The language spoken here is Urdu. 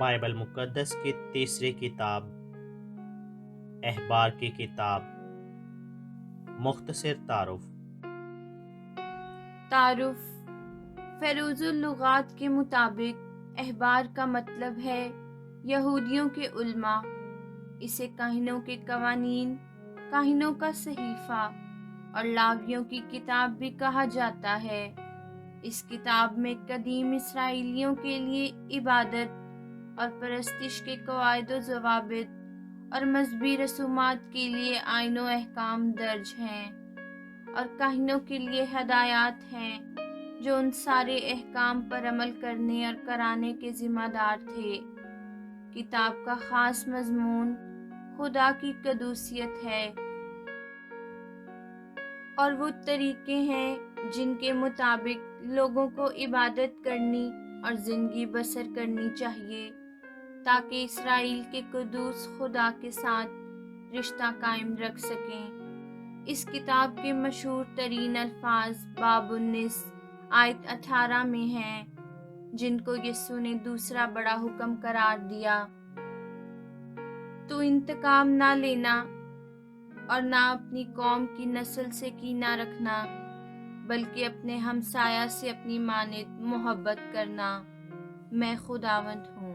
بائبل مقدس کی تیسری کتاب احبار کی کتاب مختصر تعارف۔ فیروز اللغات کے مطابق احبار کا مطلب ہے یہودیوں کے علماء۔ اسے کاہنوں کے قوانین، کاہنوں کا صحیفہ اور لاویوں کی کتاب بھی کہا جاتا ہے۔ اس کتاب میں قدیم اسرائیلیوں کے لیے عبادت اور پرستش کے قواعد و ضوابط اور مذہبی رسومات کے لیے آئین و احکام درج ہیں، اور کاہنوں کے لیے ہدایات ہیں جو ان سارے احکام پر عمل کرنے اور کرانے کے ذمہ دار تھے۔ کتاب کا خاص مضمون خدا کی قدوسیت ہے اور وہ طریقے ہیں جن کے مطابق لوگوں کو عبادت کرنی اور زندگی بسر کرنی چاہیے تاکہ اسرائیل کے قدوس خدا کے ساتھ رشتہ قائم رکھ سکیں۔ اس کتاب کے مشہور ترین الفاظ باب 19 آیت 18 میں ہیں، جن کو یسوع نے دوسرا بڑا حکم قرار دیا: تو انتقام نہ لینا اور نہ اپنی قوم کی نسل سے کینہ رکھنا، بلکہ اپنے ہمسایہ سے اپنی مانند محبت کرنا، میں خداوند ہوں۔